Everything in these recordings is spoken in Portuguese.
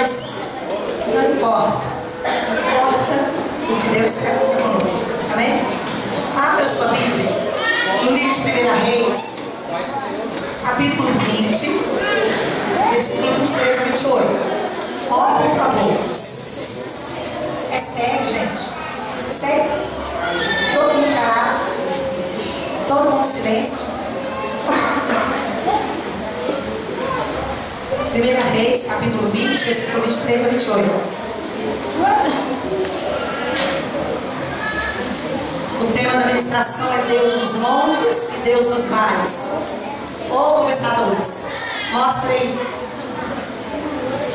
mas não importa. Importa o que Deus quer conosco. Amém? Abra sua Bíblia no livro de 1 Reis, capítulo 20, versículo 23 a 28. Olha, por favor. É sério, gente. Sério. Todo mundo calado. Todo mundo em silêncio. 1 Reis, capítulo 20, versículo 23 a 28. O tema da ministração é Deus nos montes e Deus nos vales. Ô, conversadores, mostra aí.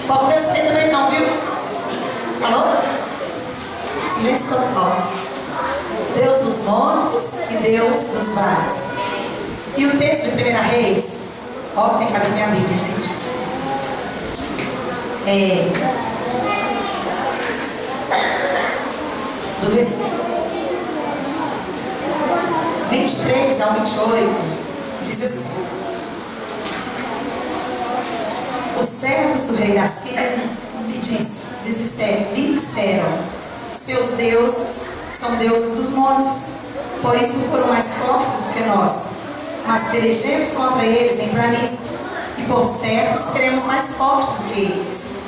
Pode começar aí também não, viu? Alô? Silêncio total. Deus nos montes e Deus nos vales. E o texto de 1 Reis, ó, tem cadê minha Bíblia, gente? Do versículo 23 ao 28, diz assim: os servos do rei da Síria lhe disseram: seus deuses são deuses dos montes, por isso foram mais fortes do que nós. Mas pelejemos contra eles em planície, e por certo seremos mais fortes do que eles.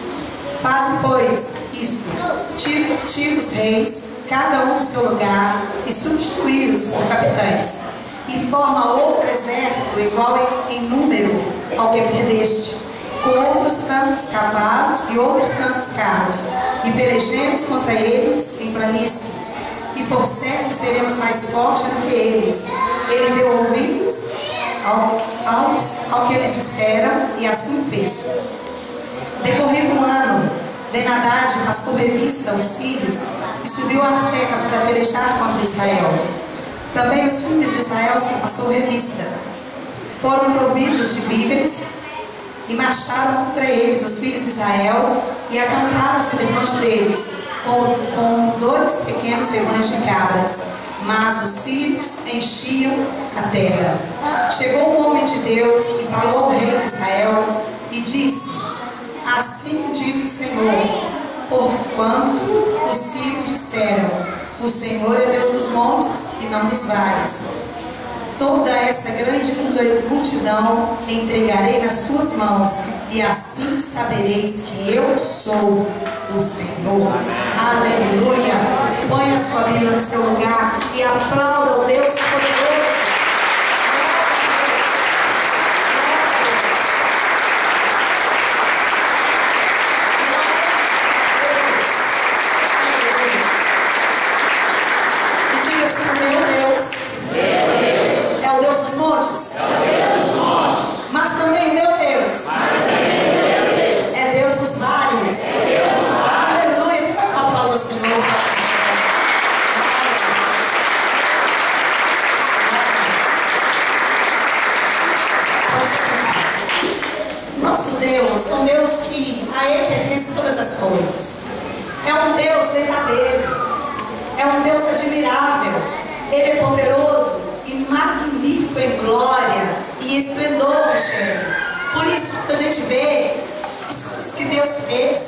Faze, pois, isto: tira os reis, cada um do seu lugar, e substituí-os por capitães, e forma outro exército igual em número ao que perdeste, com outros tantos cavalos e outros tantos carros, e pelejemos contra eles em planície, e por certo seremos mais fortes do que eles. Ele deu ouvidos ao que eles disseram, e assim fez. Decorrido um ano, Ben-Hadad passou revista aos sírios e subiu a Afeca para pelejar contra Israel. Também os filhos de Israel se passou revista. Foram providos de víveres e marcharam contra eles, os filhos de Israel, e acamparam-se defronte deles, com 2 pequenos rebanhos de cabras. Mas os sírios enchiam a terra. Chegou um homem de Deus e falou ao rei de Israel e disse: assim diz o Senhor, porquanto os sírios disseram: o Senhor é Deus dos montes e não dos vales. Toda essa grande multidão entregarei nas tuas mãos, e assim sabereis que eu sou o Senhor. Aleluia! Põe a sua Bíblia no seu lugar e aplauda o Deus poderoso. É um Deus que a Ele pertence todas as coisas. É um Deus verdadeiro. É um Deus admirável. Ele é poderoso e magnífico em glória e esplendor do céu. Por isso, quando a gente vê isso que Deus fez,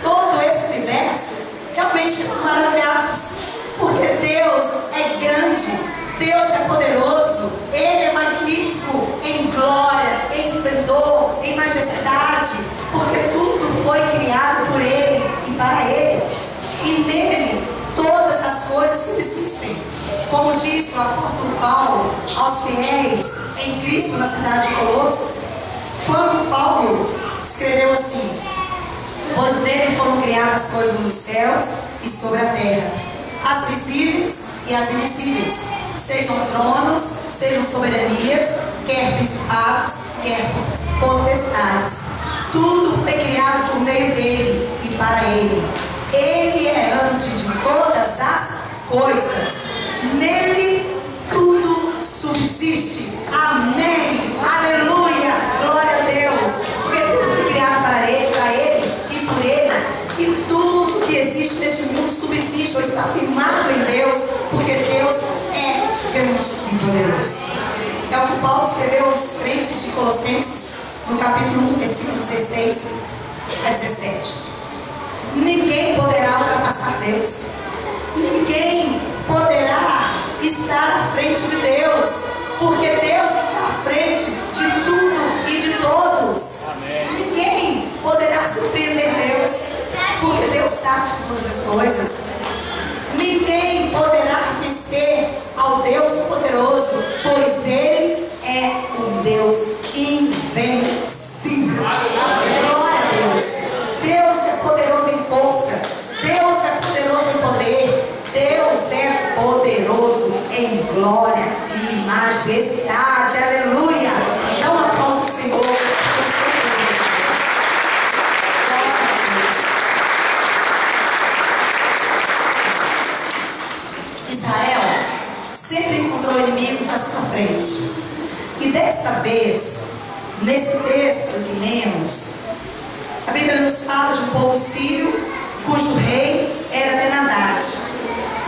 todo esse universo, realmente ficamos maravilhados. Porque Deus é grande. Deus é poderoso, Ele é magnífico em glória, em esplendor, em majestade, porque tudo foi criado por Ele e para Ele, e nele todas as coisas subsistem. Como disse o apóstolo Paulo aos fiéis em Cristo na cidade de Colossos, quando Paulo escreveu assim: pois nele foram criadas as coisas nos céus e sobre a terra, as visíveis e as invisíveis, sejam tronos, sejam soberanias, quer principados, quer potestades. Tudo foi criado por meio dele e para ele. Ele é antes de todas as coisas. Nele tudo subsiste. Amém. Aleluia. Glória a Deus. Porque tudo foi criado para ele e por ele. E tudo que existe neste mundo subsiste ou está firmado em Deus, porque Deus é grande e poderoso. É o que Paulo escreveu aos crentes de Colossenses, no capítulo 1, versículo 16. a 17. Ninguém poderá ultrapassar Deus. Ninguém poderá estar à frente de Deus, porque Deus está à frente de tudo e de todos. Amém. Ninguém poderá surpreender Deus, porque Deus sabe de todas as coisas. Ninguém poderá vencer ao Deus poderoso, pois Ele é um Deus invencível. Glória a Deus. Deus é poderoso em força. Deus é poderoso em poder. Deus é poderoso em glória e majestade. Aleluia. Dá um aplauso ao Senhor. Israel sempre encontrou inimigos à sua frente. E desta vez, nesse texto que lemos, a Bíblia nos fala de um povo sírio, cujo rei era Ben-Hadad.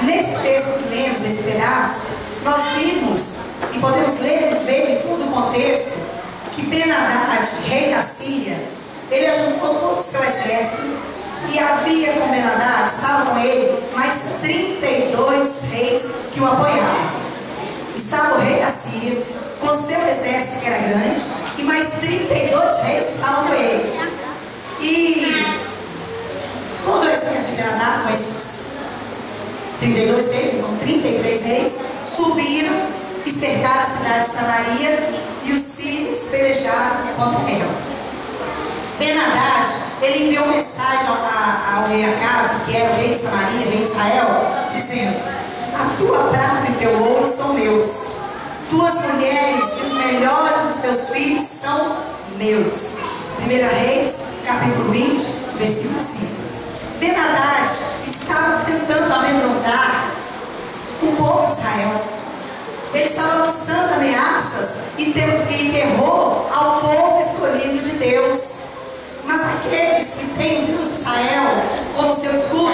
Nesse texto que lemos, esse pedaço, nós vimos, e podemos ver em todo o contexto, que Ben-Hadad, rei da Síria, ele ajuntou todo o seu exército, e havia com Ben-Hadad, estavam com ele, mais 32 reis que o apoiavam. Estava o rei da Síria, com seu exército que era grande, e mais 32 reis estavam com ele. E todo o exército de Ben-Hadad, com esses 32 reis, então 33 reis, subiram e cercaram a cidade de Samaria, e os sírios pelejaram contra ela. Ben-Hadad, ele enviou mensagem ao rei Acabe, que era o rei de Samaria, rei de Israel, dizendo: a tua prata e teu ouro são meus, tuas mulheres e os melhores dos teus filhos são meus. 1 Reis, capítulo 20, versículo 5. Ben-Hadad estava tentando amedrontar o povo de Israel. Ele estava lançando ameaças e terror ao povo escolhido de Deus. Mas aqueles que têm o Deus de Israel como seu escudo,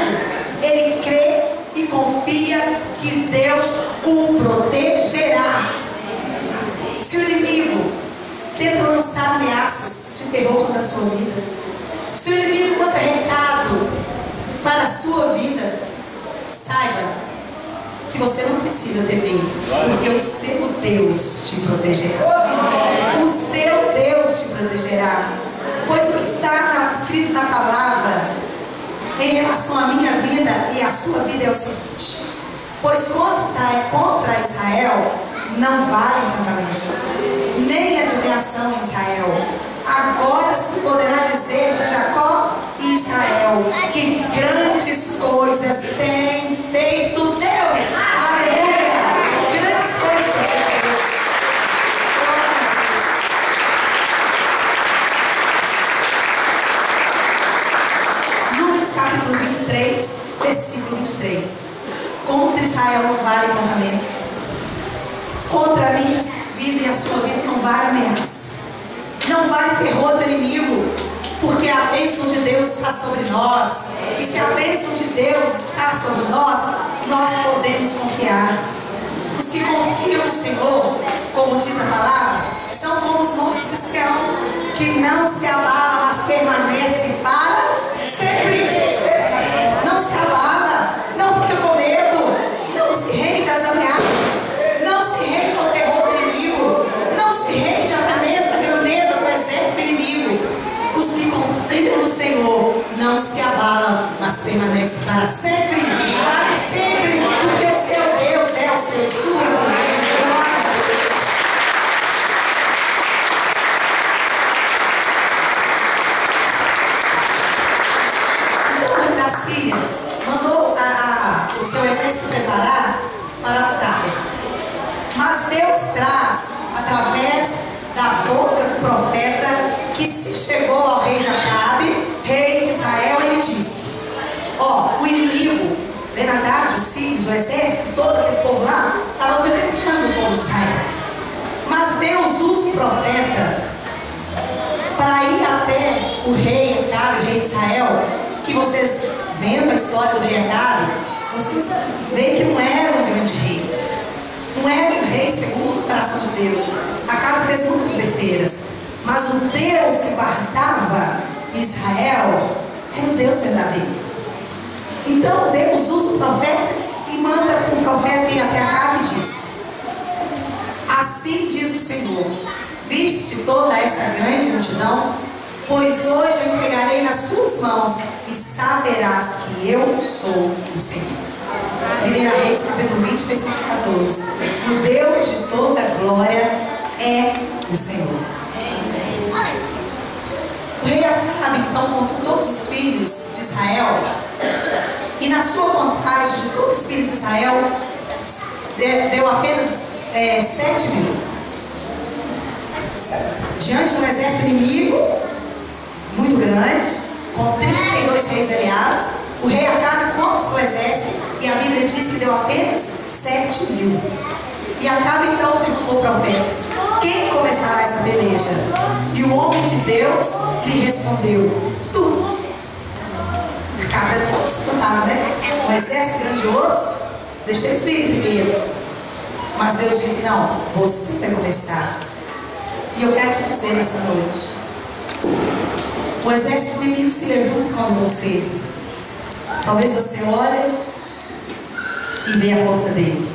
ele crê e confia que Deus o protegerá. Se o inimigo tenta lançar ameaças de terror contra a sua vida, se o inimigo manda recado para a sua vida, saiba que você não precisa temer, porque o seu Deus te protegerá. O seu Deus te protegerá. Pois o que está escrito na palavra em relação à minha vida e à sua vida é o seguinte: pois contra Israel não vale encantamento, nem adivinhação em Israel. Agora se poderá dizer de Jacó e Israel que grandes coisas tem feito Deus. Aleluia! Grandes coisas tem feito Deus. Lucas capítulo 23, versículo 23. Contra Israel não vale encantamento. Contra a minha vida e a sua vida não vale ameaça. Não vale terror do inimigo, porque a bênção de Deus está sobre nós. E se a bênção de Deus está sobre nós, nós podemos confiar. Os que confiam no Senhor, como diz a palavra, são como os montes de Sião, que não se abalam, mas permanecem para sempre. Não se abala, não fica com medo, não se rende às ameaças, não se rende ao terror do inimigo, não se rende até mesmo à grandeza do exército inimigo. Os que confiam no Senhor não se abalam, mas permanecem para sempre, porque o seu Deus é o seu escudo. Síria mandou o seu exército se preparar para a batalha. Mas Deus traz, através da boca do profeta, que se chegou ao rei de Acabe, rei de Israel, ele disse: o inimigo, Ben-Hadad, os sírios, o exército, todo aquele povo lá, estava purificando o povo de Israel. Mas Deus usa o profeta para ir até o rei Acabe, o rei de Israel, que vocês, vendo a história do rei Acabe, vocês veem que não era um grande rei. Não era um rei segundo o coração de Deus. Acabe fez muitas besteiras. Mas o Deus que guardava Israel era o Deus verdadeiro. Então Deus usa o profeta e manda o profeta ir até Acabe e diz: assim diz o Senhor, viste toda essa grande multidão? Pois hoje eu entregarei nas suas mãos e saberás que eu sou o Senhor. 1 Reis, capítulo 20, versículo 14. O Deus de toda glória é o Senhor. O rei Acabe então contou todos os filhos de Israel, e na sua contagem de todos os filhos de Israel deu apenas 7.000. Diante de um exército inimigo muito grande, com 32 reis aliados, o rei Acabe contra o seu exército, e a Bíblia diz que deu apenas 7.000. E Acabe então perguntou ao profeta: quem começará essa peleja? E o homem de Deus lhe respondeu: tu. Acabe era todo espantado, né? Um exército grandioso, deixa eles virem primeiro. Mas Deus disse: não, você vai começar. E eu quero te dizer nessa noite, o exército inimigo se levanta contra você. Talvez você olhe e vê a força dele,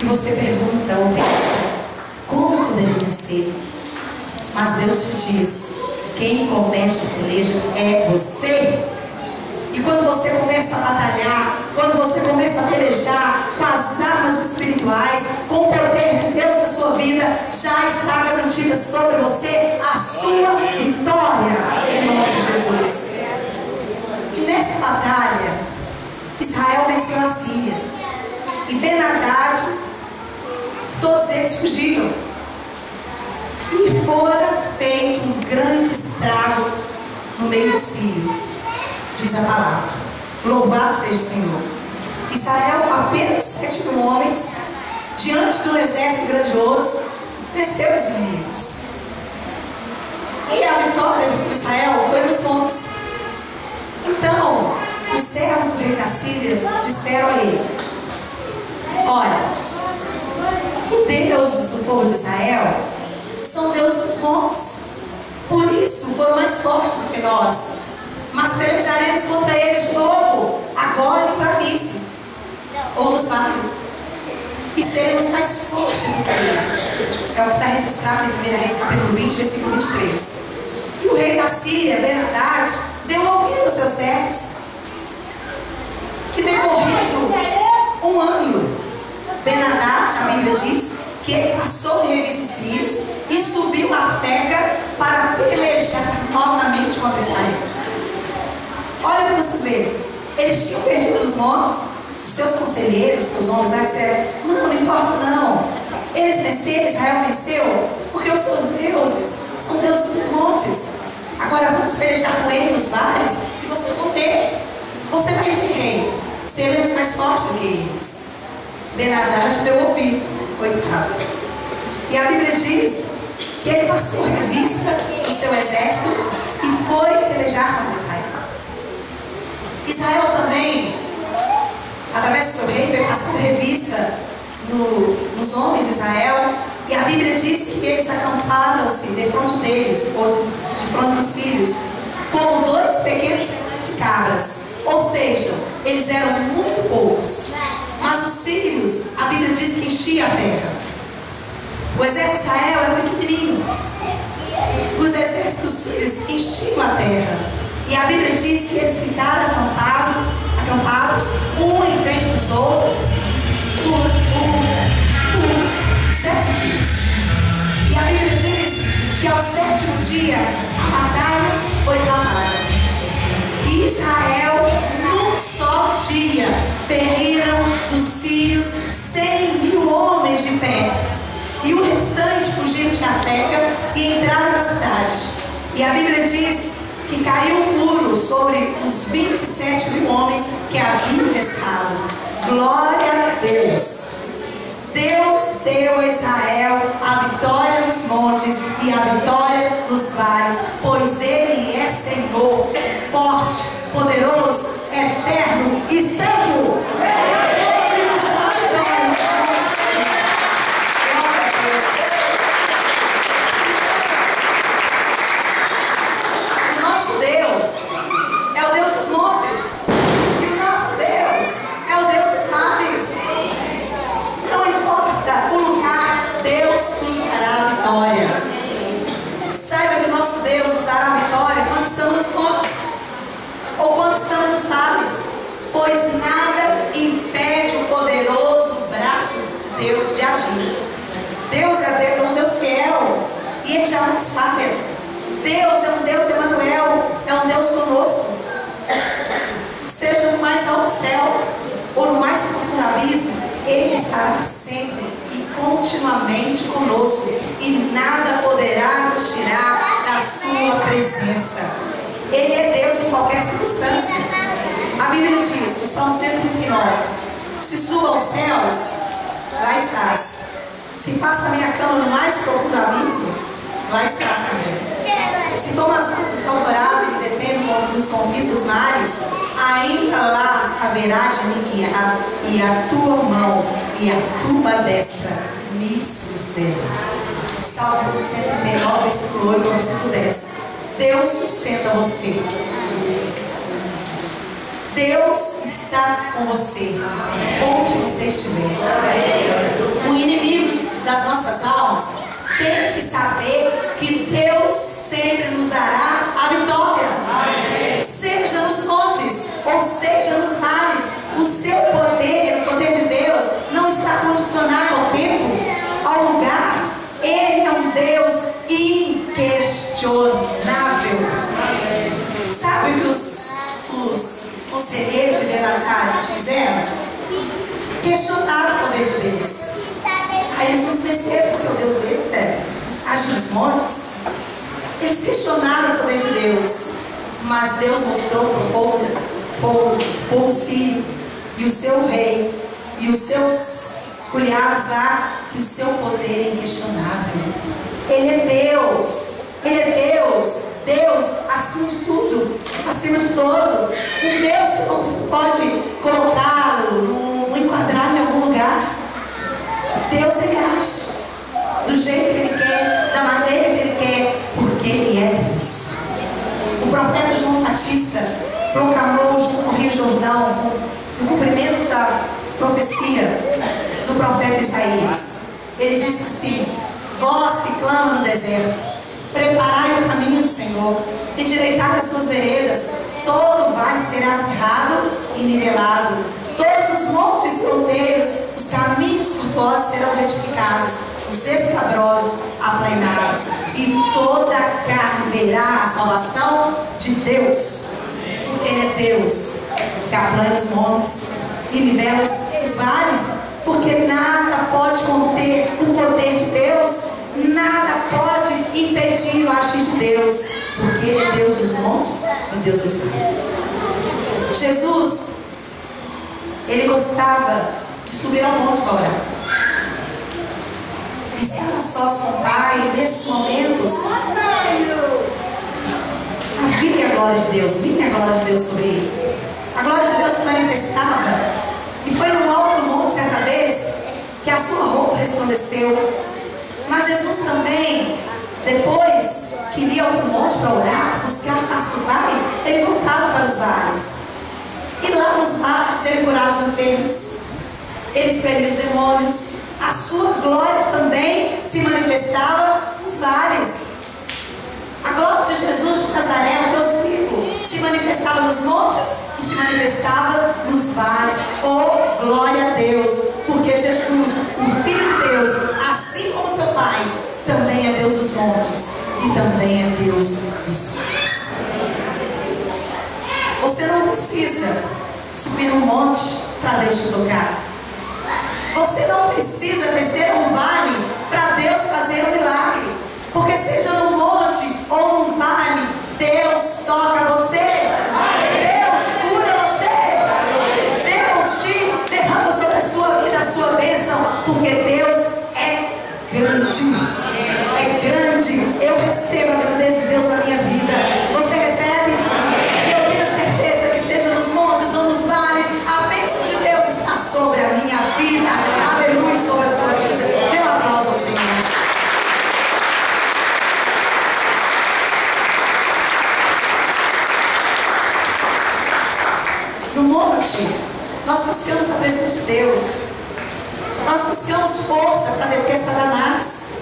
e você pergunta ou pensa: como poderia vencer? Mas Deus te diz: quem começa a peleja é você. E quando você começa a batalhar, quando você começa a pelejar com as armas espirituais, com o poder de Deus na sua vida, já está garantida sobre você a sua vitória, em nome de Jesus. E nessa batalha, Israel venceu a Síria, e Ben-Hadad, todos eles fugiram, e fora feito um grande estrago no meio dos sírios. Diz a palavra: louvado seja o Senhor. Israel, apenas 7.000 homens, diante de um exército grandioso, venceu os inimigos. E a vitória de Israel foi nos montes. Então, os servos do rei da Síria disseram a ele: olha, os deuses do povo de Israel são deuses dos montes, por isso foram mais fortes do que nós. Mas pelejaremos contra eles de novo, agora em planície, ou nos vales, e seremos mais fortes do que eles. É o que está registrado em 1 Reis, capítulo 20, versículo 23. E o rei da Síria, Ben-Hadad, deu ouvido aos seus servos, que decorrido um ano, Ben-Hadad, a Bíblia diz, que ele passou em revista os sírios e subiu a Afeca para pelejar novamente contra Israel. Olha para vocês verem, eles tinham perdido nos montes, os seus conselheiros, seus homens lá disseram: não importa não, eles venceram, Israel venceu, porque os seus deuses são deuses dos montes. Agora vamos pelejar com eles nos vales e vocês vão ver, você vai ver rei, seremos mais fortes do que eles. Ben-Hadad deu ouvido, coitado. E a Bíblia diz que ele passou a revista do seu exército e foi pelejar contra Israel. Israel também, através do seu rei, foi passando revista nos homens de Israel, e a Bíblia diz que eles acamparam-se de frente deles, ou de frente dos sírios, como 2 pequenos de cabras, ou seja, eles eram muito poucos, mas os sírios, a Bíblia diz que enchia a terra. O exército de Israel era pequenininho, os exércitos sírios enchiam a terra. E a Bíblia diz que eles ficaram acampados, um em frente dos outros, por 7 dias. E a Bíblia diz que ao 7º dia a batalha foi travada. E Israel, num só dia, feriram dos sírios 100.000 homens de pé. E o restante fugiram de Afeca e entraram na cidade. E a Bíblia diz que caiu um muro sobre os 27.000 homens que haviam restado. Glória a Deus! Deus deu a Israel a vitória nos montes e a vitória nos vales, pois Ele é Senhor, forte, poderoso, eterno e santo. Ele nos dá a vitória. Nós continuamente conosco e nada poderá nos tirar da sua presença. Ele é Deus em qualquer circunstância. A Bíblia diz, no Salmo 139, se suba aos céus, lá estás. Se faça a minha cama no mais profundo abismo, lá estás também. Se tomas antes calculado e me detendo nos confins dos mares, ainda lá haverá de me guiar, e a tua mão e a tua destra me sustentam. Salmo 139, versículo 8 ao versículo 10. Deus sustenta você. Deus está com você, onde você estiver. O inimigo das nossas almas tem que saber que Deus sempre nos dará a vitória. Seja nos montes, ou seja nos mares, o seu poder, o poder de Deus, não está condicionado ao tempo, ao lugar. Ele é um Deus inquestionável. Sabe o que os conselheiros de Bernadette fizeram? Questionaram o poder de Deus. Aí eles não venceram, porque o Deus deles age nos montes. Eles questionaram o poder de Deus, mas Deus mostrou para o povo sírio e o seu rei e os seus criados lá que o seu poder é inquestionável. Ele é Deus. Ele é Deus. Deus acima de tudo, acima de todos. Um Deus que não pode colocá-lo, enquadrar em algum lugar. Deus, ele age do jeito que ele quer, da maneira que ele quer, porque ele é Deus. O profeta João Batista proclamou junto com o Rio Jordão, no cumprimento da profecia do profeta Isaías. Ele disse assim: vós que clamam no deserto, preparai o caminho do Senhor, endireitai as suas veredas, todo vale será aterrado e nivelado, todos os montes e monteiros, os caminhos tortuosos serão retificados, os escabrosos aplainados, e toda a carne verá a salvação de Deus, porque ele é Deus que aplana os montes e nivela os vales, porque nada pode conter o poder de Deus, nada pode impedir o agir de Deus, porque ele é Deus dos montes e Deus dos vales. Jesus, ele gostava de subir ao monte para orar. Estava sós com o Pai, e nesses momentos vinha a glória de Deus, vinha a glória de Deus sobre ele. A glória de Deus se manifestava, e foi no alto do monte certa vez que a sua roupa resplandeceu. Mas Jesus também, depois que ia ao monte para orar, buscar a face do Pai, ele voltava para os vales. E lá nos vales ele curava os enfermos, ele expelia os demônios. A sua glória também se manifestava nos vales. A glória de Jesus de Nazaré, o Deus vivo, se manifestava nos montes e se manifestava nos vales. Oh, glória a Deus, porque Jesus, o Filho de Deus, assim como seu Pai, também é Deus dos montes e também é Deus dos vales. Você não precisa subir um monte para Deus te tocar. Você não precisa descer a um vale para Deus fazer um milagre. Porque seja num monte ou num vale, Deus toca você. Deus cura você. Deus te derrama sobre a sua vida a sua bênção. Porque Deus é grande. É grande. Eu recebo a grandeza de Deus na minha vida. Você recebe? Eu tenho certeza que seja nos montes ou nos vales, a bênção de Deus está sobre a minha vida. Aleluia, sobre a sua vida. Dê um aplauso ao Senhor. No monte, nós buscamos a presença de Deus. Nós buscamos força para deter Satanás.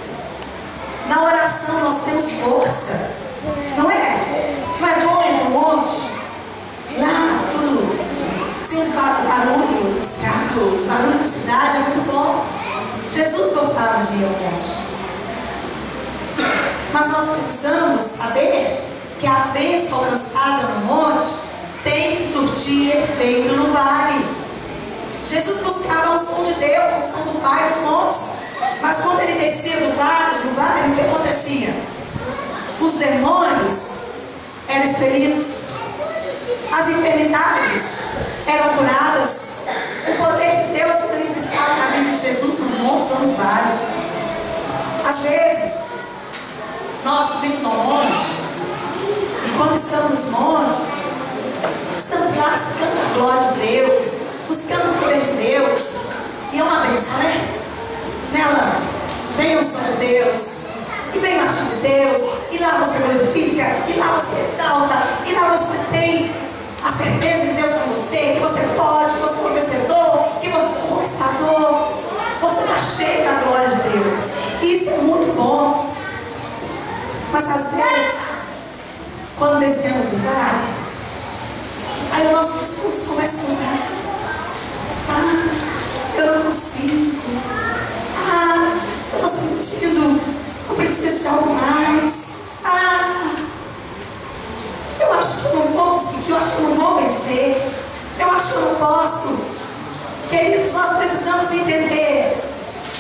Na oração nós temos força. Não é? Não é bom ir no monte? Lá, tudo sem o barulho dos carros, barulho da cidade, é muito bom. Jesus gostava de ir ao monte. Mas nós precisamos saber que a bênção alcançada no monte tem que surtir efeito no vale. Jesus buscava a unção de Deus, a unção do Pai nos montes. Mas quando ele descia do vale, o que acontecia? Os demônios eram expelidos, as enfermidades eram curadas, o poder de Deus se manifestava na vida de Jesus nos montes ou nos vales. Às vezes, nós subimos ao monte, e quando estamos nos montes, estamos lá buscando a glória de Deus, buscando o poder de Deus, e é uma bênção, né? Nela vem a unção de Deus, e vem a arte de Deus, e lá você glorifica, e lá você exalta, e lá você tem a certeza de Deus com você, que você pode, que você é um vencedor, que você é um conquistador, você está cheio da glória de Deus, e isso é muito bom. Mas às vezes, quando descemos o vale, aí o nosso discurso começa a mudar. Eu não consigo. Eu estou sentindo, eu preciso de algo mais. Eu acho que eu não vou conseguir, eu acho que eu não vou vencer, eu acho que eu não posso. Queridos, nós precisamos entender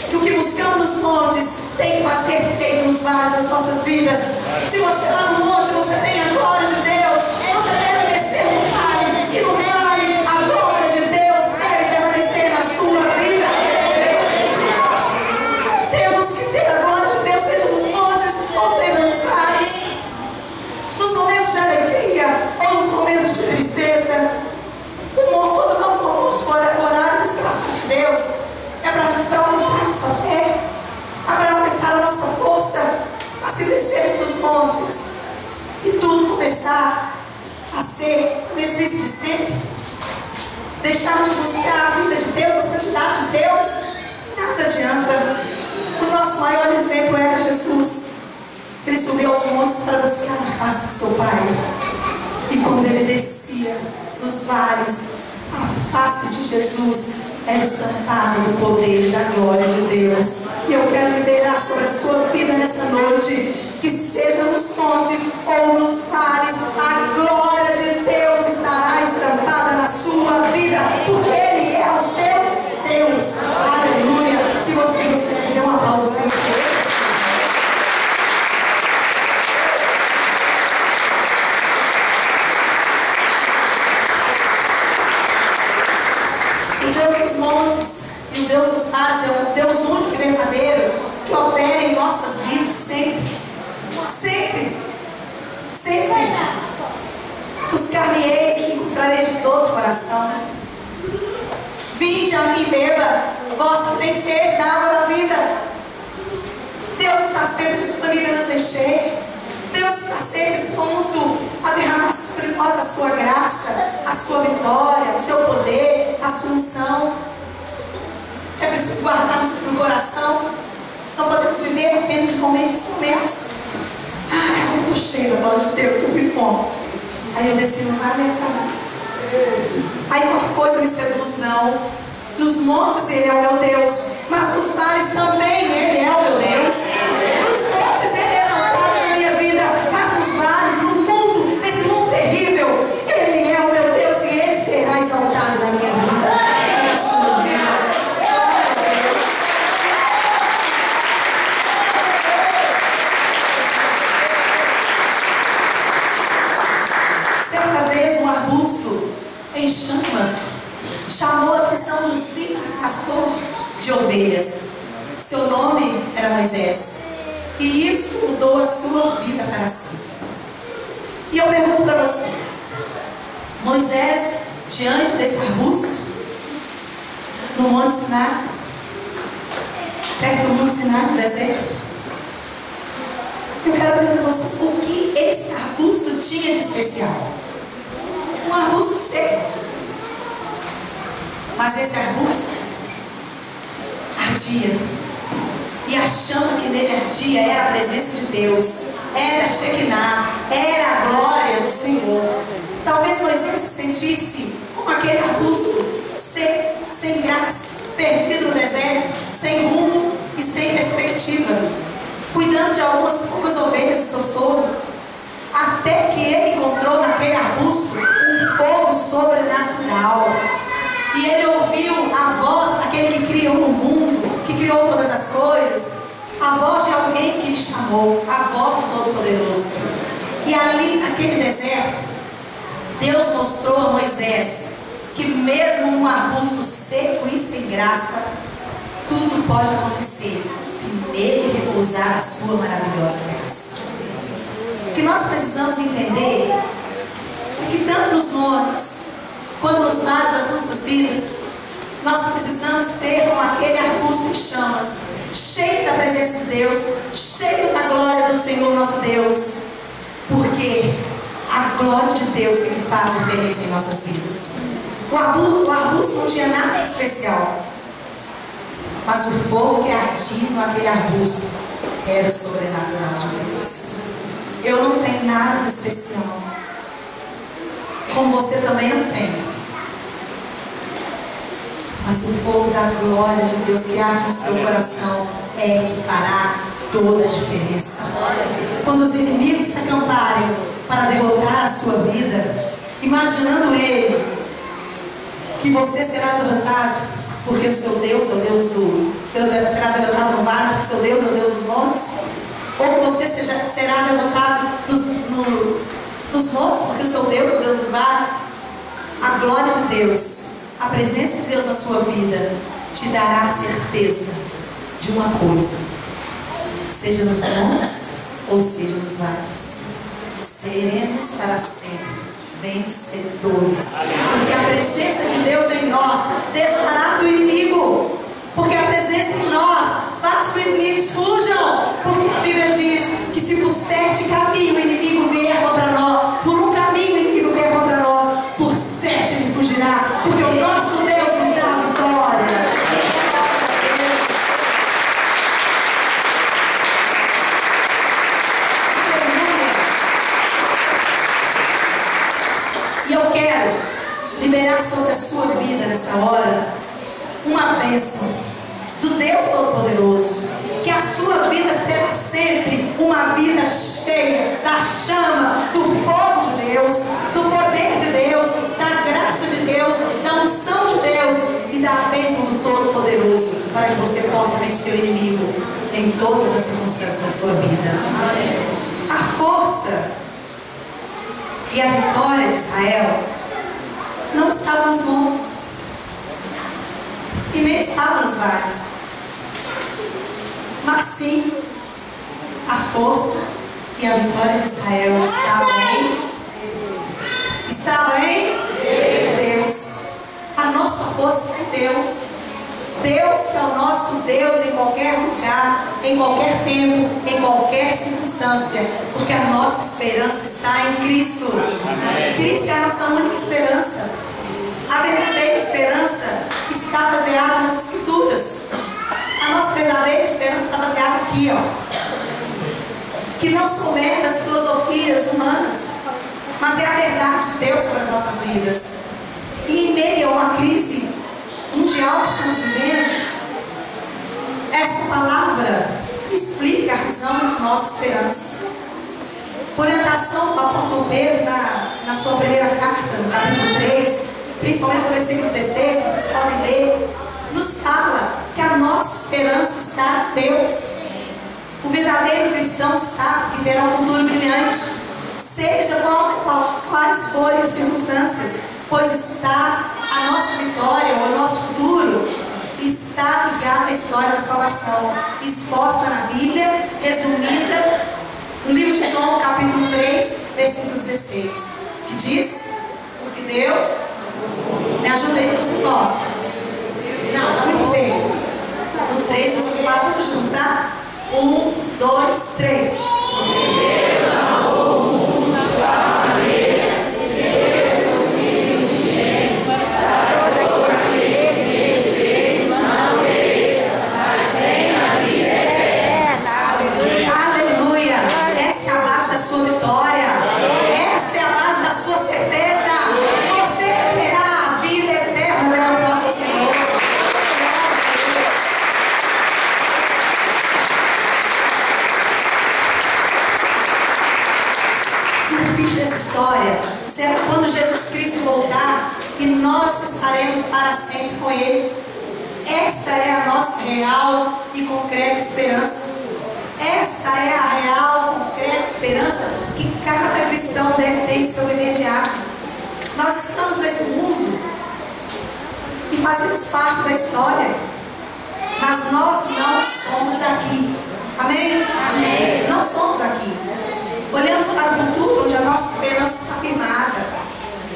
que o que buscamos nos montes tem que fazer efeito nos vales das nossas vidas. Se você lá no monte, você tem a glória de Deus, você deve descer no vale, e no vale a glória de Deus deve permanecer na sua vida. Temos que ter a glória de Deus, seja nos montes ou seja nos vales, nos momentos de alegria ou nos momentos de tristeza. Quando vamos ao monte orar e buscar a parte de Deus, é para aumentar a nossa fé, é para aumentar a nossa força, a se descermos dos montes e tudo começar a ser a mesmice de sempre. Deixarmos de buscar a vida de Deus, a santidade de Deus, nada adianta. O nosso maior exemplo era Jesus. Ele subiu aos montes para buscar a face do seu Pai, e quando ele descia nos vales, a face de Jesus era estampada no poder da glória de Deus. E eu quero liberar sobre a sua vida nessa noite, que seja nos montes ou nos vales, a glória de Deus estará estampada na sua vida, porque Ele é o seu Deus. Aleluia. Se você recebe, dê um aplauso ao Senhor. Montes e o Deus dos vales é o Deus único e verdadeiro, que opera em nossas vidas sempre. Buscar-me-eis e encontrarei de todo o coração. Vinde a mim, beba, vós que tem sede da água da vida. Deus está sempre disponível a nos encher. Deus está sempre pronto a derramar sobre nós a sua graça, a sua vitória, o seu poder, a sua unção. É preciso guardarmos isso no coração. Não podemos viver apenas de momentos. Eu estou cheia da glória de Deus, que eu fui com. Aí eu desci no vale. Aí qualquer coisa me seduz, não. Nos montes Ele é o meu Deus, mas nos vales também Ele é o meu Deus. Nos montes Ele é exaltado na minha vida, mas nos vales, no mundo, nesse mundo terrível, Ele é o meu Deus e Ele será exaltado na minha vida. Certa vez um arbusto em chamas chamou a atenção de um simples pastor de ovelhas. Seu nome era Moisés, e isso mudou a sua vida para sempre. E eu pergunto para vocês: Moisés, diante desse arbusto, no Monte Sinai, perto do Monte Sinai, no deserto, eu quero perguntar para vocês o que esse arbusto tinha de especial. Um arbusto seco. Mas esse arbusto ardia. E a chama que nele ardia era a presença de Deus. Era Shekinah. Era a glória do Senhor. Talvez Moisés se sentisse como aquele arbusto seco, sem graça, perdido no deserto, sem rumo e sem perspectiva, cuidando de algumas poucas ovelhas do seu sogro, até que ele encontrou naquele arbusto um fogo sobrenatural. E ele ouviu a voz daquele que criou o mundo, que criou criou todas as coisas, a voz de alguém que lhe chamou, a voz do Todo-Poderoso. E ali, naquele deserto, Deus mostrou a Moisés que mesmo um arbusto seco e sem graça, tudo pode acontecer se nele repousar a sua maravilhosa graça. O que nós precisamos entender é que tanto nos montes quanto nos vales das nossas vidas, nós precisamos ser como aquele arbusto em chamas, cheio da presença de Deus, cheio da glória do Senhor nosso Deus, porque a glória de Deus é que faz diferença em nossas vidas. O arbusto não tinha nada especial, mas o fogo que ardia naquele arbusto era o sobrenatural de Deus. Eu não tenho nada de especial, como você também não tem. Mas o fogo da glória de Deus que arde no seu coração é que fará toda a diferença. Quando os inimigos se acamparem para derrotar a sua vida, imaginando eles que você será derrotado porque o seu Deus é o Deus do... será derrotado no vale porque o seu Deus é o Deus dos montes, ou que você será derrotado nos montes porque o seu Deus é o Deus dos vales, a glória de Deus, a presença de Deus na sua vida te dará a certeza de uma coisa: seja nos montes ou seja nos vales, seremos para sempre vencedores, porque a presença de Deus em nós desbarata o inimigo, porque a presença em nós faz que os inimigos fujam, porque a Bíblia diz que se por 7 caminhos o inimigo vier contra nós, por um caminho o inimigo vier contra nós, por 7 ele fugirá, porque o nosso Deus nos dá a vitória. E eu quero liberar sobre a sua vida nessa hora uma bênção do Deus Todo-Poderoso, que a sua vida será sempre uma vida cheia da chama, do fogo de Deus, do poder de Deus, da graça de Deus, da unção de Deus e da bênção do Todo-Poderoso, para que você possa vencer o inimigo em todas as circunstâncias da sua vida. A força e a vitória de Israel não estava nos montes e nem estava nos vales, mas sim a força e a vitória de Israel estava em Deus. A nossa força é Deus. Deus que é o nosso Deus em qualquer lugar, em qualquer tempo, em qualquer circunstância, porque a nossa esperança está em Cristo. Cristo é a nossa única esperança. A verdadeira esperança está baseada nas Escrituras. A nossa verdadeira esperança está baseada aqui, que não são meras filosofias humanas, mas é a verdade de Deus sobre as nossas vidas. E em meio a uma crise mundial que estamos vivendo, essa palavra explica a razão da nossa esperança. Por orientação do apóstolo Pedro na sua primeira carta, no capítulo 3, principalmente no versículo 16, vocês podem ler, nos fala que a nossa esperança está em Deus. O verdadeiro cristão sabe que terá um futuro brilhante, seja quais forem as circunstâncias, pois está a nossa vitória ou o nosso futuro está ligado à história da salvação, exposta na Bíblia, resumida no livro de João, capítulo 3, versículo 16, que diz: porque Deus, me ajuda aí que você possa. Não, tá muito feio. No 3, vocês falam juntos, tá? 1, 2, 3. Deus amou o mundo de tal maneira que deu seu Filho unigênito para todo aquele que nele crê não pereça, mas tenha a vida eterna. Aleluia! Essa é a base da sua vitória. Essa é a base da sua certeza. Você terá a vida eterna no nosso Senhor. Dessa história será quando Jesus Cristo voltar e nós estaremos para sempre com Ele. Essa é a nossa real e concreta esperança. Essa é a real, concreta esperança que cada cristão deve ter em seu viver diário. Nós estamos nesse mundo e fazemos parte da história, mas nós não somos daqui. Amém? Amém. Não somos daqui. Olhamos para o futuro onde a nossa esperança está firmada.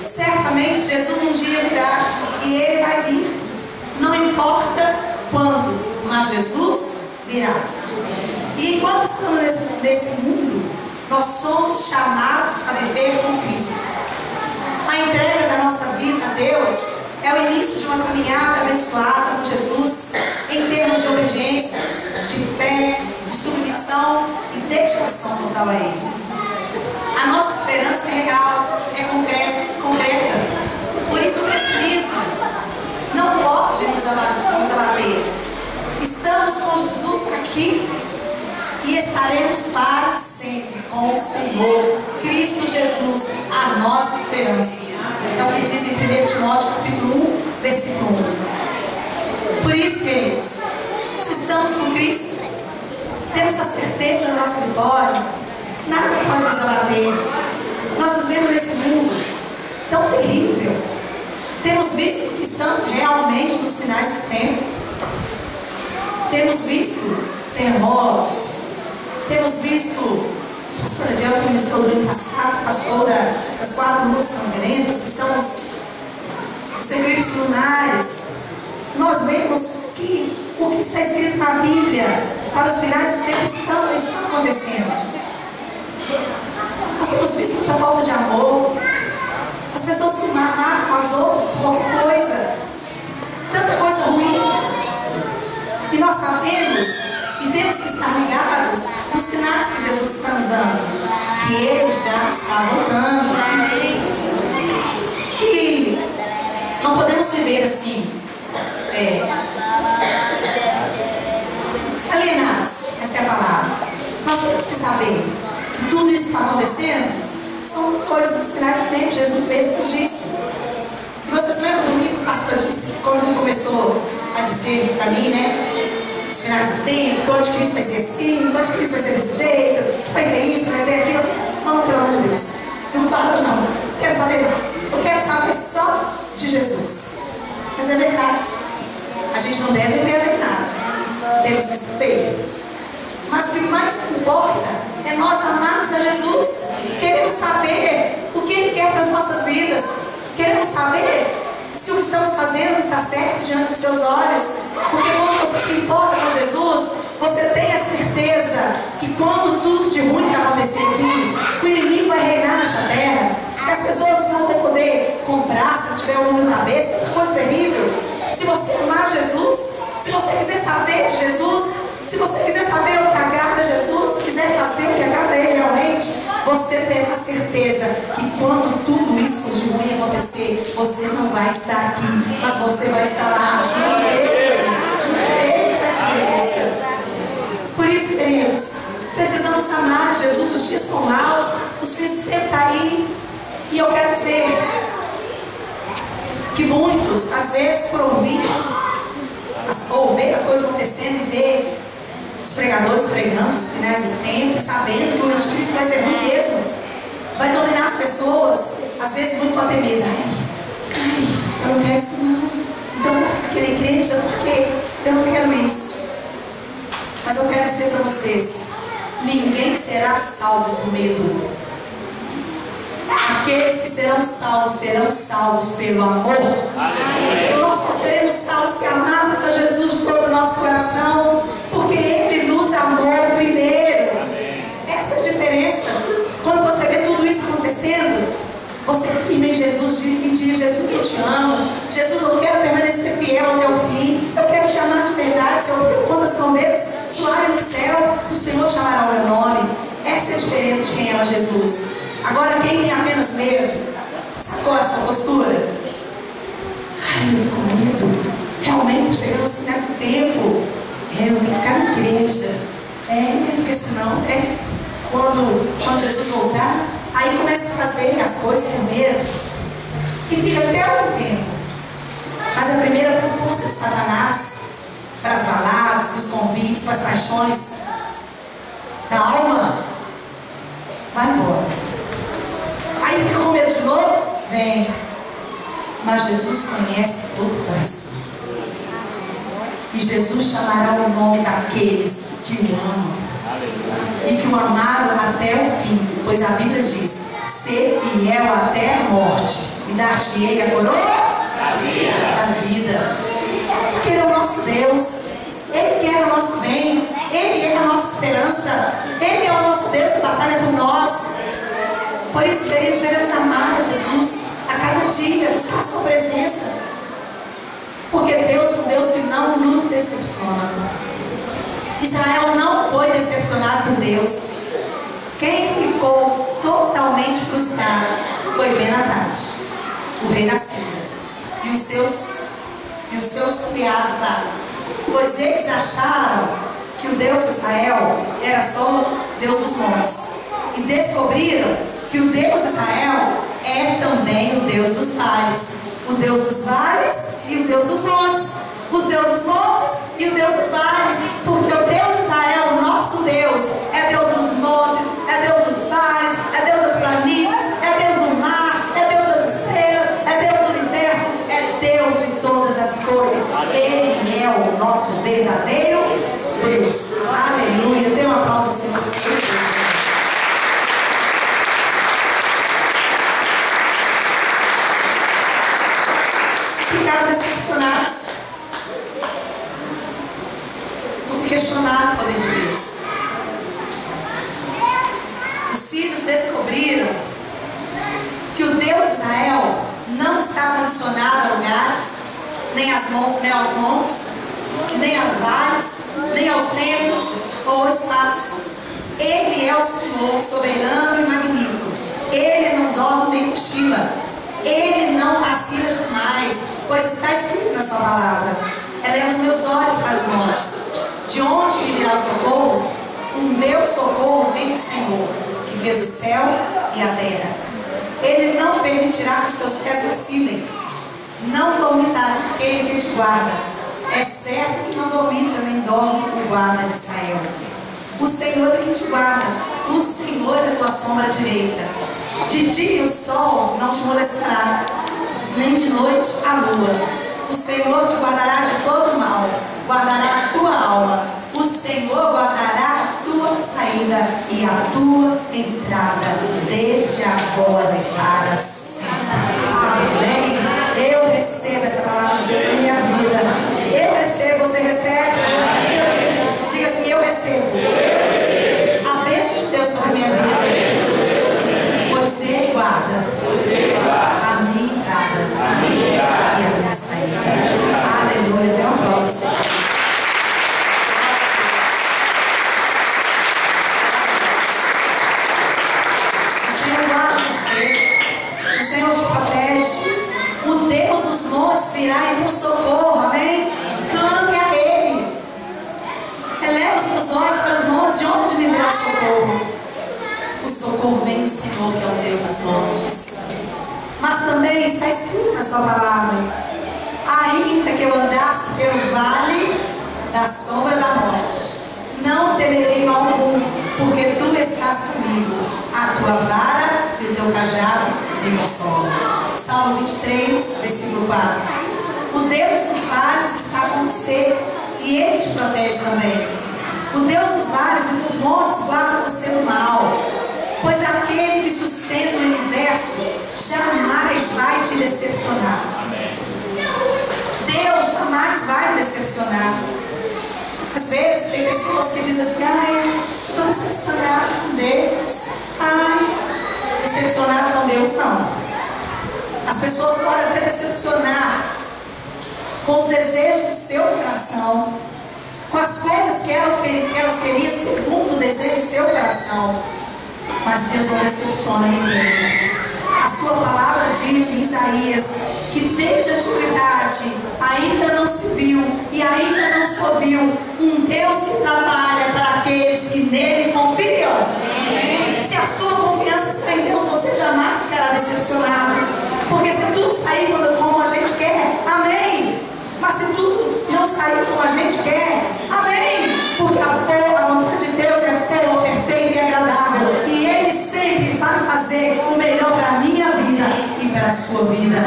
Certamente Jesus um dia virá e Ele vai vir. Não importa quando, mas Jesus virá. E enquanto estamos nesse mundo, nós somos chamados a viver com Cristo. A entrega da nossa vida a Deus é o início de uma caminhada abençoada com Jesus em termos de obediência, de fé, de submissão e dedicação total a Ele. A nossa esperança é real, é concreta. Por isso o pessimismo não pode nos abater. Estamos com Jesus aqui e estaremos para sempre com o Senhor Cristo Jesus, a nossa esperança. É o que diz em 1 Timóteo capítulo 1, versículo 1. Por isso, queridos, se estamos com Cristo, temos a certeza da nossa vitória, nada pode nos abater. Nós vivemos nesse mundo tão terrível. Temos visto que estamos realmente nos finais dos tempos. Temos visto terremotos. Temos visto, a pastora Diana começou no ano passado, passou das 4 luas sangrentas, que são os eclipses lunares. Nós vemos que o que está escrito na Bíblia para os finais dos tempos está acontecendo. Nós temos visto muita falta de amor. As pessoas se matam as outras por qualquer coisa. Tanta coisa ruim. E nós sabemos e temos que estar ligados nos sinais que Jesus está nos dando. Que Ele já está voltando. E não podemos viver assim, alienados. Essa é a palavra. Nós temos que saber que tudo isso que está acontecendo são coisas dos finais dos tempos. Jesus mesmo disse. E vocês lembram comigo, o pastor disse, quando começou a dizer para mim, né? Os finais dos tempos, o anticristo vai ser assim, o anticristo vai ser desse jeito, vai ter isso, vai ter aquilo. Não, pelo amor de Deus. Não fala não. Não quero saber não. Eu quero saber só de Jesus. Mas é verdade. A gente não deve ver alienado. Temos que saber. Mas o que mais importa é nós amarmos a Jesus. Queremos saber o que Ele quer para as nossas vidas. Queremos saber se o que estamos fazendo está certo diante dos seus olhos. Porque quando você se importa com Jesus, você tem a certeza que quando tudo de ruim que acontecer aqui, que o inimigo vai reinar nessa terra, que as pessoas vão poder comprar se tiver um na cabeça, que coisa terrível. Se você amar Jesus, se você quiser saber de Jesus, se você quiser saber o que agrada a Jesus, quiser fazer o que agrada a Ele realmente, você terá a certeza que quando tudo isso de ruim acontecer, você não vai estar aqui, mas você vai estar lá junto dele. Essa é a diferença. Por isso, queridos, precisamos amar Jesus. Os dias são maus, os fins do tempo estão aí. E eu quero dizer que muitos, às vezes, por ouvir as coisas acontecendo e ver os pregadores pregando os finais dos tempos, sabendo que o anticristo vai ser ruim mesmo, vai dominar as pessoas, às vezes muito para ter medo. Ai, eu não quero isso não, então eu vou ficar aqui na igreja porque eu não quero isso. Mas eu quero dizer para vocês, ninguém será salvo por medo. Aqueles que serão salvos pelo amor. Aleluia. Nós só seremos salvos se amarmos a Jesus de todo o nosso coração, porque Ele nos amou primeiro. Amém. Essa é a diferença. Quando você vê tudo isso acontecendo, você firme em Jesus e diz: Jesus, eu te amo. Jesus, eu quero permanecer fiel ao teu fim. Eu quero te amar de verdade. Senhor, quando as trombetas soarem no céu, o Senhor chamará o meu nome. Essa é a diferença de quem ama Jesus. Agora, quem tem apenas medo, sabe qual é a sua postura? Ai, eu estou com medo. Realmente, chegando no final do tempo, eu tenho que ficar na igreja. Porque senão, quando Jesus voltar, aí começa a fazer as coisas com medo. E fica até algum tempo. Mas a primeira proposta de Satanás paixões da alma, vai embora. Aí fica com medo de novo? Vem. Mas Jesus conhece todo o coração. E Jesus chamará o nome daqueles que o amam. E que o amaram até o fim. Pois a Bíblia diz: ser fiel até a morte, e dar-te-ei a coroa da vida. Porque Ele é o nosso Deus. Ele quer o nosso bem. Ele é a nossa esperança. Ele é o nosso Deus que batalha por nós. Por isso, queridos, devemos amar Jesus a cada dia, buscar a sua presença. Porque Deus é um Deus que não nos decepciona. Israel não foi decepcionado por Deus. Quem ficou totalmente frustrado foi Ben-Hadad, o rei da Síria, e os seus criados lá. Pois eles acharam que o Deus de Israel era só o Deus dos montes. E descobriram que o Deus de Israel é também o Deus dos vales. O Deus dos vales e o Deus dos montes. Os Deus dos montes e o Deus dos vales. Porque o Deus de Israel, o nosso Deus, é Deus dos montes, é Deus dos vales, é Deus das planícies, é Deus do mar, é Deus das estrelas, é Deus do universo, é Deus de todas as coisas. Ele é o nosso verdadeiro Deus. Aleluia. Dê um aplauso ao Senhor. Ficaram decepcionados por questionar o poder de Deus. Os filhos descobriram que o Deus de Israel não está condicionado a lugares, nem aos montes, nem aos vales, nem aos templos ou ao espaço. Ele é o Senhor soberano e magnífico. Ele não dorme nem cochila. Ele não vacila jamais, pois está escrito na sua palavra: eleva os meus olhos para os montes. De onde me virá o socorro? O meu socorro vem do Senhor, que fez o céu e a terra. Ele não permitirá que os seus pés vacilem. Não dormitará aquele que te guarda. É certo que não dormita nem dorme o guarda de Israel. O Senhor é quem te guarda. O Senhor é a tua sombra direita. De dia o sol não te molestará, nem de noite a lua. O Senhor te guardará de todo mal, guardará a tua alma. O Senhor guardará a tua saída e a tua entrada, desde agora e para sempre. Amém. Eu recebo essa palavra de Deus na minha vida. Eu recebo, você recebe? Eu diga assim: eu recebo a bênção de Deus sobre a minha vida. Você guarda a minha entrada e a minha saída. Aleluia. Dê um aplauso, Senhor. O Senhor guarda você. O Senhor te protege. O Deus dos montes virá em teu socorro. Amém? Clame a Ele. Eleva os teus olhos para os montes. De onde me virá o socorro? O socorro vem do Senhor, que é o Deus dos montes. Mas também está escrito na sua palavra: ainda que eu andasse pelo vale da sombra da morte, não temerei mal algum, porque tu estás comigo. A tua vara e o teu cajado me consolam. Salmo 23, versículo 4. O Deus dos vales está com você e Ele te protege também. O Deus dos vales e dos montes guarda você do mal. Pois aquele que sustenta o universo jamais vai te decepcionar. Deus jamais vai te decepcionar. Às vezes tem pessoas que dizem assim: ai, estou decepcionado com Deus. Ai, decepcionado com Deus. Não. As pessoas podem até decepcionar com os desejos do seu coração, com as coisas que elas queriam segundo o desejo do seu coração. Mas Deus não decepciona ninguém. A sua palavra diz em Isaías que desde a antiguidade ainda não se viu e ainda não se ouviu um Deus que trabalha para aqueles que nele confiam. Se a sua confiança está em Deus, você jamais ficará decepcionado. Porque se tudo sair como a gente quer, amém. Mas se tudo não sair como a gente quer, amém. Porque a vontade de Deus é boa, perfeita e agradável. E Ele sempre vai fazer o melhor para a minha vida e para a sua vida.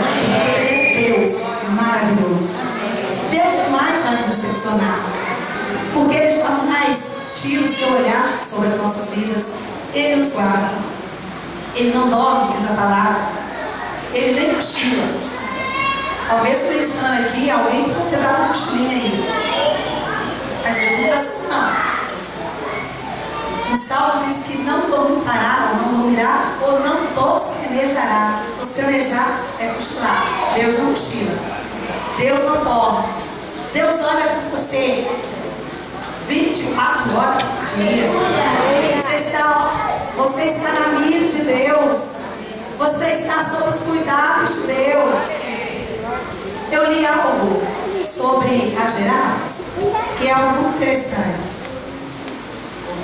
Ele é Deus maravilhoso. Deus jamais vai nos decepcionar. Porque Ele jamais tira o seu olhar sobre as nossas vidas. Ele nos guarda. Ele não dorme, diz a palavra. Ele nem cochila. Talvez pensando aqui, alguém pode ter dado uma cochilinha aí. Mas Deus não faz isso não. O Salmo diz que não dormirá, ou não dormirá, ou não tosquenejará. Tosquenejar é cochilar. Deus não cochila. Deus não dorme. Deus olha por você 24 horas por dia. Você está na mira de Deus. Você está sob os cuidados de Deus. Eu li algo sobre as girafas, que é algo muito interessante.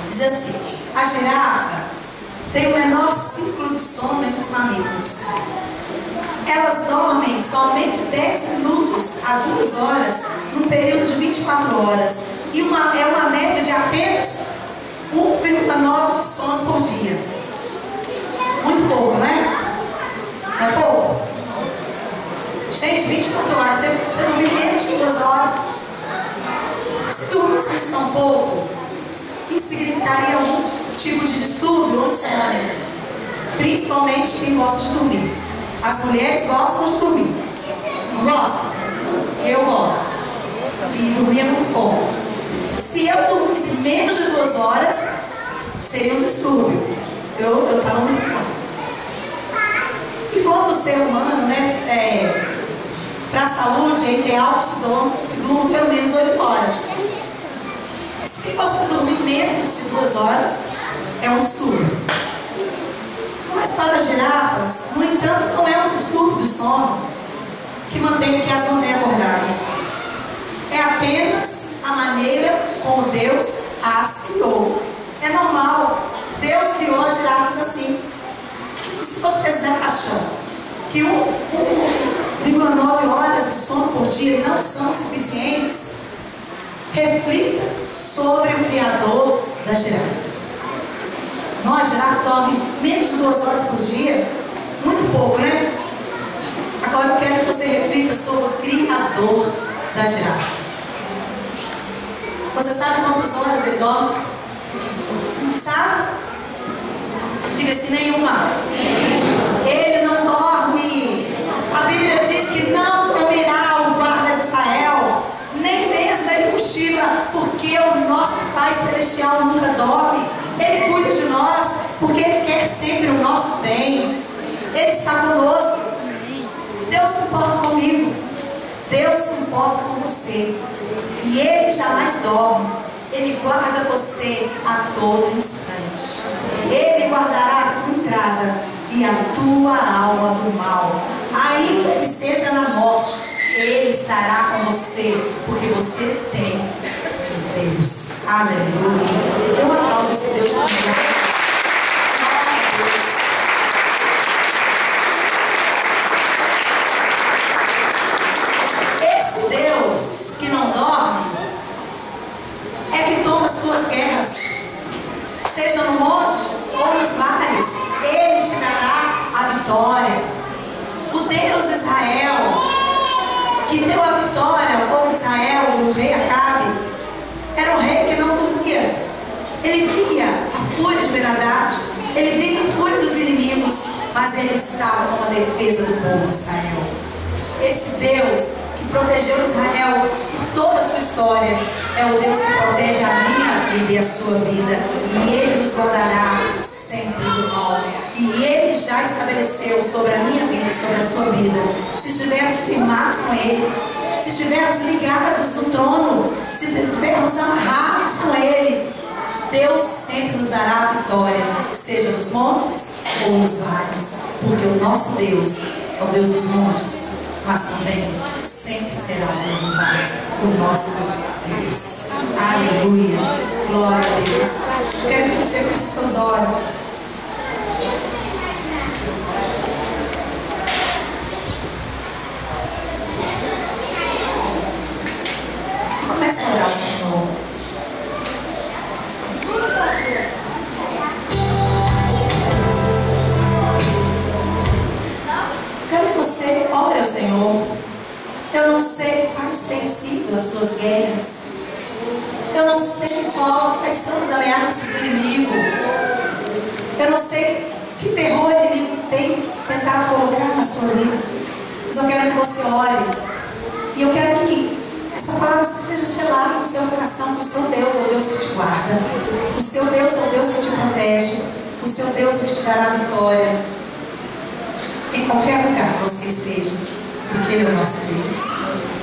Diz assim: a girafa tem o menor ciclo de sono entre os mamíferos. Elas dormem somente 10 minutos a 2 horas, num período de 24 horas. E é uma média de apenas 1,9 de sono por dia. Muito pouco, não é? Não é pouco? Gente, 24 horas, você dorme menos de 2 horas. Se dormisse tão pouco, isso significaria algum tipo de distúrbio ou insônia. Principalmente quem gosta de dormir. As mulheres gostam de dormir. Não gostam? Eu gosto. E dormir é muito bom. Se eu dormisse menos de 2 horas, seria um distúrbio. Eu estava muito bom. E quando o ser humano, né, para a saúde, é ideal que se durma pelo menos 8 horas. Se você dormir menos de 2 horas, é um distúrbio. Mas para as girafas, no entanto, não é um distúrbio de sono que as mantém acordadas. É apenas a maneira como Deus as criou. É normal. Deus criou as girafas assim. E se vocês acham que 1,9 horas de sono por dia não são suficientes, reflita sobre o Criador da girafa. Nós, girafa, dorme menos de 2 horas por dia. Muito pouco, né? Agora eu quero que você reflita sobre o Criador da girafa. Você sabe quantas horas ele dorme? Sabe? Diga assim: nenhuma. Ele não dorme. A Bíblia diz que não dormirá o guarda de Israel, nem mesmo ele cochila, porque o nosso Pai Celestial nunca dorme. Ele cuida de nós, porque Ele quer sempre o nosso bem. Ele está conosco. Deus se importa comigo. Deus se importa com você. E Ele jamais dorme. Ele guarda você a todo instante. Ele guardará a tua entrada e a tua alma do mal. Ainda que seja na morte, Ele estará com você, porque você tem Deus. Aleluia. Dê um aplauso a esse Deus também. Esse Deus que não dorme é que toma suas guerras, seja no monte ou nos vales. Ele te dará a vitória. O Deus de Israel, que deu a vitória ao povo de Israel, o rei Acabe, era um rei que não dormia. Ele via a fúria de Ben-Hadad, ele via a fúria dos inimigos, mas ele estava com a defesa do povo de Israel. Esse Deus que protegeu Israel por toda a sua história é o Deus que protege a minha vida e a sua vida, e Ele nos guardará sempre do mal. E Ele já estabeleceu sobre a minha vida e sobre a sua vida. Se estivermos firmados com Ele, se estivermos ligados no trono, se estivermos amarrados com Ele, Deus sempre nos dará a vitória, seja nos montes ou nos vales, porque o nosso Deus é o Deus dos montes, mas também sempre será o Deus dos vales, o nosso Deus. Aleluia, glória a Deus. Eu quero que você feche seus olhos. Comece a orar ao Senhor. Senhor. Eu não sei quais têm sido as suas guerras. Eu não sei quais são as ameaças do inimigo. Eu não sei que terror o inimigo tem tentado colocar na sua vida. Mas eu quero que você ore. E eu quero que essa palavra seja selada no seu coração, que o seu Deus é o Deus que te guarda. O seu Deus é o Deus que te protege. O seu Deus que te dará a vitória. Em qualquer lugar que você esteja. Porque Ele é o nosso Deus.